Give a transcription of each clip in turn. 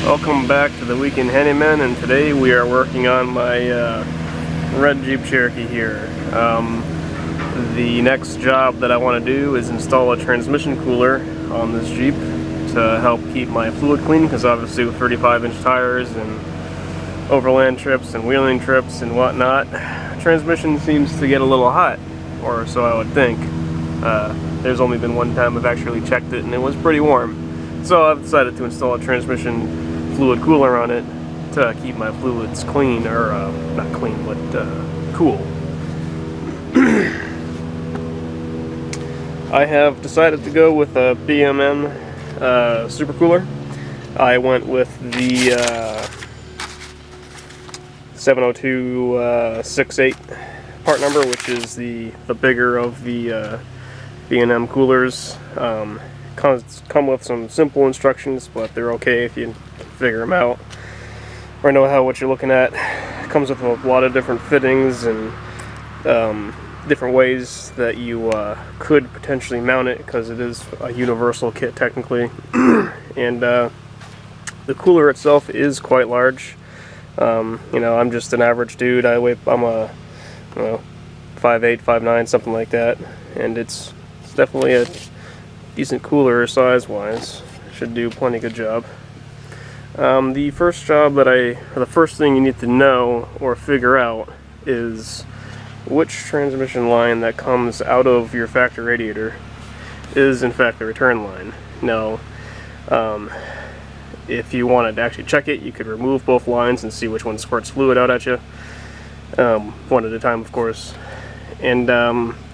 Welcome back to the Weekend Handyman, and today we are working on my red Jeep Cherokee here. The next job that I want to do is install a transmission cooler on this Jeep to help keep my fluid clean, because obviously with 35-inch tires and overland trips and wheeling trips and whatnot, transmission seems to get a little hot, or so I would think. There's only been one time I've actually checked it and it was pretty warm. So I've decided to install a transmission fluid cooler on it to keep my fluids clean, or not clean, but cool. I have decided to go with a BMM supercooler. I went with the 70268 part number, which is the bigger of the B&M coolers. Come with some simple instructions, but they're okay if you figure them out or know what you're looking at. It comes with a lot of different fittings and different ways that you could potentially mount it, because it is a universal kit technically. And the cooler itself is quite large. You know, I'm just an average dude. I'm a 5'8", 5'9", something like that, and it's definitely a decent cooler size-wise. Should do plenty good job. The first thing you need to know or figure out is which transmission line that comes out of your factory radiator is in fact the return line. Now, if you wanted to actually check it, you could remove both lines and see which one squirts fluid out at you, one at a time, of course. And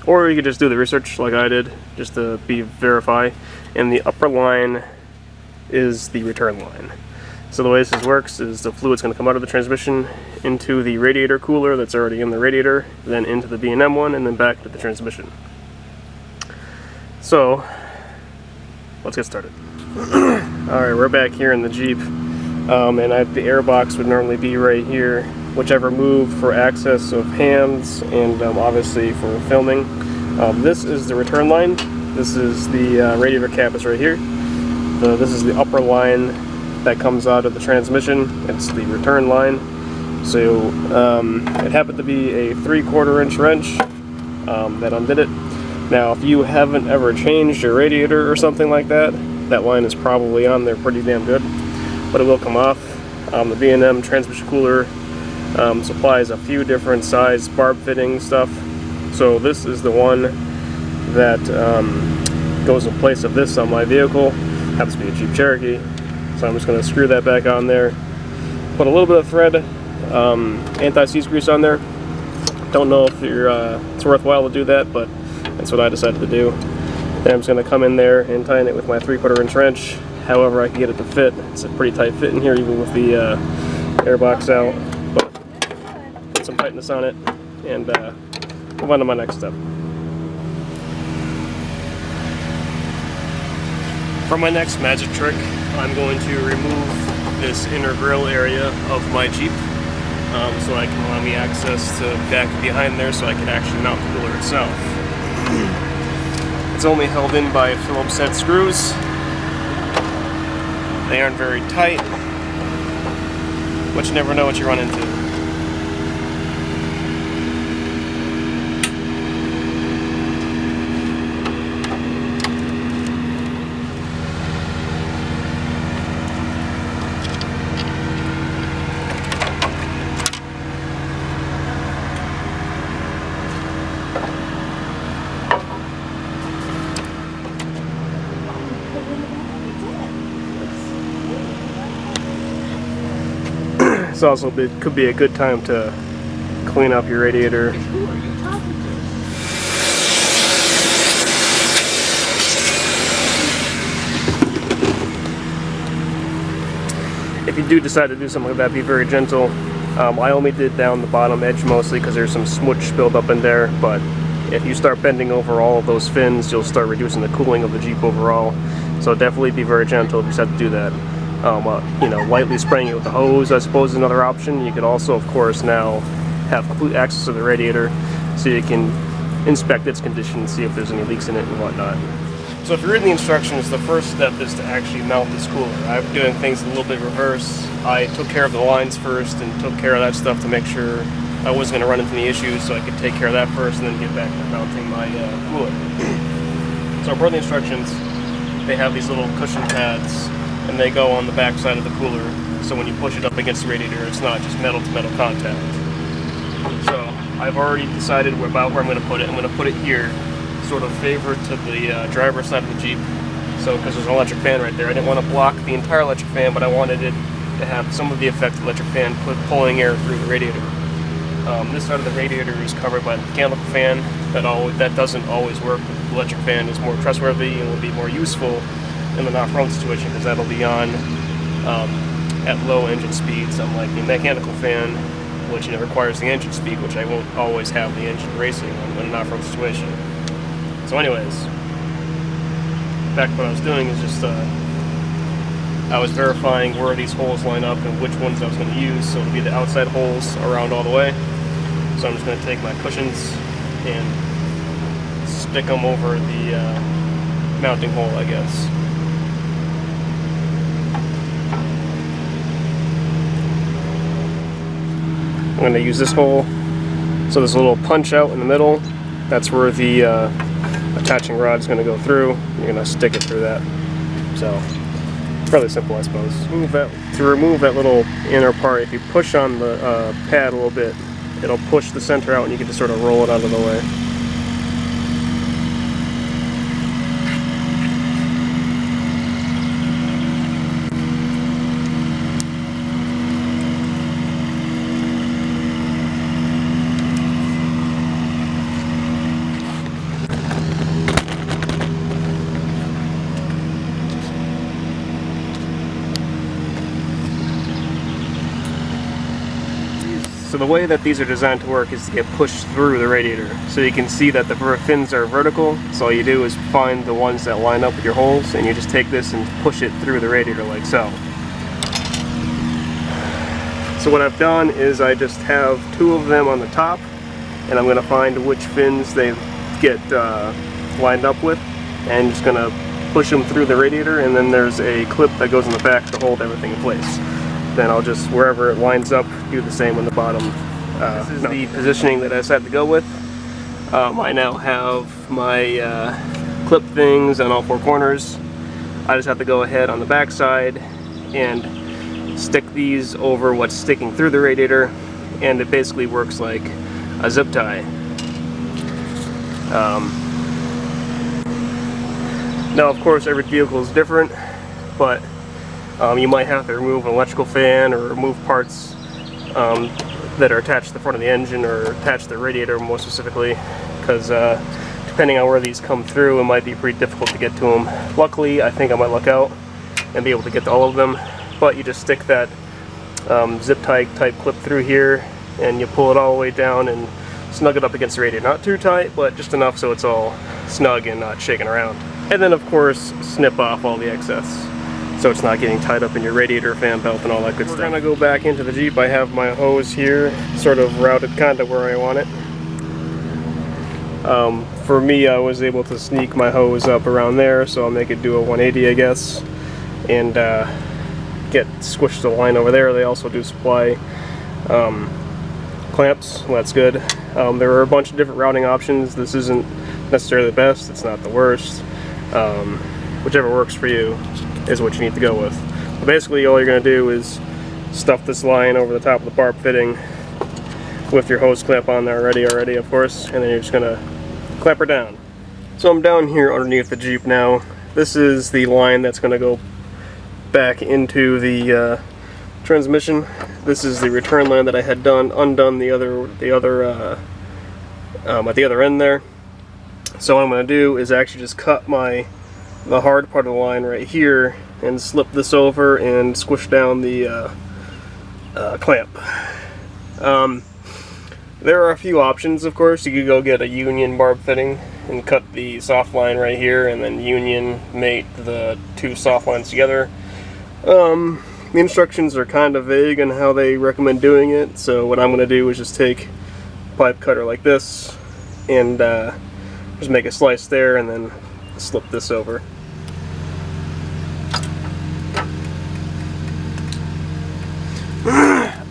or you could just do the research like I did, just to verify. And the upper line is the return line. So the way this works is the fluid's going to come out of the transmission into the radiator cooler that's already in the radiator, then into the B&M one, and then back to the transmission. So let's get started. Alright, we're back here in the Jeep, and the air box would normally be right here, whichever move for access of hands and obviously for filming. This is the return line. This is the radiator cap is right here. This is the upper line that comes out of the transmission. It's the return line. So it happened to be a 3/4 inch wrench that undid it. Now, if you haven't ever changed your radiator or something like that, that line is probably on there pretty damn good, but it will come off. The B&M transmission cooler supplies a few different size barb fitting stuff. So this is the one that goes in place of this on my vehicle. Happens to be a Jeep Cherokee. So I'm just going to screw that back on there. Put a little bit of thread, anti-seize grease on there. Don't know if it's worthwhile to do that, but that's what I decided to do. Then I'm just going to come in there and tighten it with my 3/4 inch wrench. However I can get it to fit. It's a pretty tight fit in here, even with the air box out. But put some tightness on it and move on to my next step. For my next magic trick, I'm going to remove this inner grill area of my Jeep, so I can allow me access to back behind there, so I can actually mount the cooler itself. It's only held in by Phillips head screws. They aren't very tight, but you never know what you run into. This also could be a good time to clean up your radiator. If you do decide to do something like that, be very gentle. I only did down the bottom edge mostly because there's some smudge spilled up in there, but if you start bending over all of those fins, you'll start reducing the cooling of the Jeep overall. So definitely be very gentle if you decide to do that. You know, lightly spraying it with the hose, I suppose, is another option. You could also, of course, now have complete access to the radiator, so you can inspect its condition and see if there's any leaks in it and whatnot. So if you're reading the instructions, the first step is to actually mount this cooler. I'm doing things a little bit reverse. I took care of the lines first and took care of that stuff to make sure I wasn't going to run into any issues, so I could take care of that first and then get back to mounting my cooler. So per the instructions, they have these little cushion pads and they go on the back side of the cooler, so when you push it up against the radiator, it's not just metal to metal contact. So I've already decided about where I'm going to put it. I'm going to put it here, sort of favored to the driver's side of the Jeep. So because there's an electric fan right there, I didn't want to block the entire electric fan, but I wanted it to have some of the effect of the electric fan pulling air through the radiator. This side of the radiator is covered by the mechanical fan. That doesn't always work. The electric fan is more trustworthy and will be more useful in the not-run situation, because that'll be on at low engine speeds, unlike the mechanical fan, which requires the engine speed, which I won't always have the engine racing in a not-run situation. So anyways, back to what I was doing is just I was verifying where these holes line up and which ones I was going to use. So it'll be the outside holes around all the way. So I'm just going to take my cushions and stick them over the mounting hole, I guess. I'm going to use this hole. So there's a little punch out in the middle. That's where the attaching rod is going to go through. You're going to stick it through that. So fairly simple, I suppose. To remove that little inner part, if you push on the pad a little bit, it'll push the center out and you can just sort of roll it out of the way. So the way that these are designed to work is to get pushed through the radiator. So you can see that the fins are vertical, so all you do is find the ones that line up with your holes, and you just take this and push it through the radiator like so. So what I've done is I just have two of them on the top, and I'm going to find which fins they get lined up with, and just going to push them through the radiator, and then there's a clip that goes in the back to hold everything in place. Then I'll just, wherever it lines up, do the same on the bottom. This is the positioning that I decided to go with. I now have my clip things on all four corners. I just have to go ahead on the back side and stick these over what's sticking through the radiator, and it basically works like a zip tie. Now of course every vehicle is different, but you might have to remove an electrical fan or remove parts that are attached to the front of the engine or attached to the radiator more specifically, because depending on where these come through, it might be pretty difficult to get to them. Luckily, I think I might luck out and be able to get to all of them, but you just stick that zip tie type clip through here and you pull it all the way down and snug it up against the radiator. Not too tight, but just enough so it's all snug and not shaking around. And then of course snip off all the excess, so it's not getting tied up in your radiator, fan belt, and all that good stuff. We're gonna go back into the Jeep. I have my hose here, sort of routed kind of where I want it. For me, I was able to sneak my hose up around there, so I'll make it do a 180, I guess, and squish the line over there. They also do supply clamps, well, that's good. There are a bunch of different routing options. This isn't necessarily the best, it's not the worst. Whichever works for you is what you need to go with. But basically all you're going to do is stuff this line over the top of the barb fitting with your hose clamp on there already of course, and then you're just going to clamp her down. So I'm down here underneath the Jeep now. This is the line that's going to go back into the transmission. This is the return line that I had undone at the other end there. So what I'm going to do is actually just cut the hard part of the line right here and slip this over and squish down the clamp. There are a few options, of course. You could go get a union barb fitting and cut the soft line right here and then union mate the two soft lines together. The instructions are kind of vague on how they recommend doing it, so what I'm going to do is just take a pipe cutter like this and just make a slice there and then slip this over.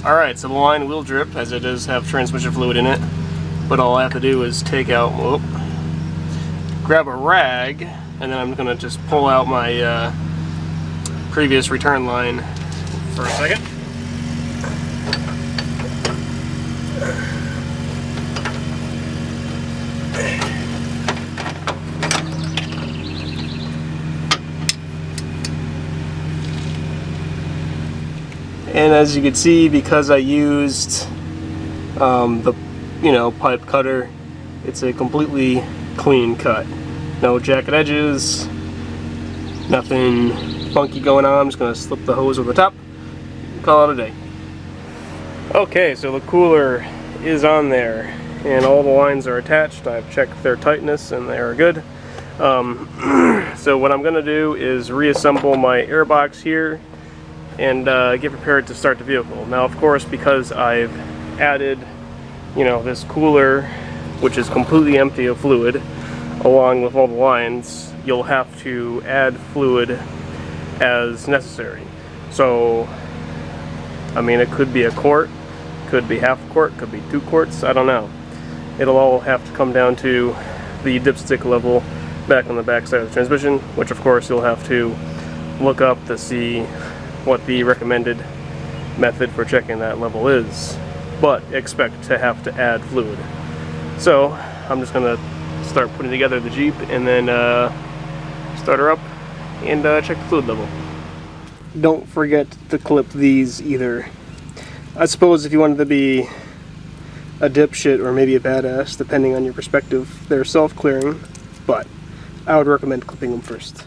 Alright, so the line will drip, as it does have transmission fluid in it, but all I have to do is take out, grab a rag, and then I'm going to just pull out my previous return line for a second. And as you can see, because I used the pipe cutter, it's a completely clean cut. No jagged edges, nothing funky going on. I'm just going to slip the hose over the top, call it a day. Okay, so the cooler is on there and all the lines are attached. I've checked their tightness and they are good. So what I'm going to do is reassemble my airbox here and get prepared to start the vehicle. Now, of course, because I've added, this cooler, which is completely empty of fluid, along with all the lines, you'll have to add fluid as necessary. So, I mean, it could be a quart, could be half a quart, could be 2 quarts, I don't know. It'll all have to come down to the dipstick level back on the back side of the transmission, which of course you'll have to look up to see what the recommended method for checking that level is, but expect to have to add fluid. So I'm just gonna start putting together the Jeep and then start her up and check the fluid level. Don't forget to clip these either. I suppose if you wanted to be a dipshit or maybe a badass, depending on your perspective, they're self-clearing, but I would recommend clipping them first.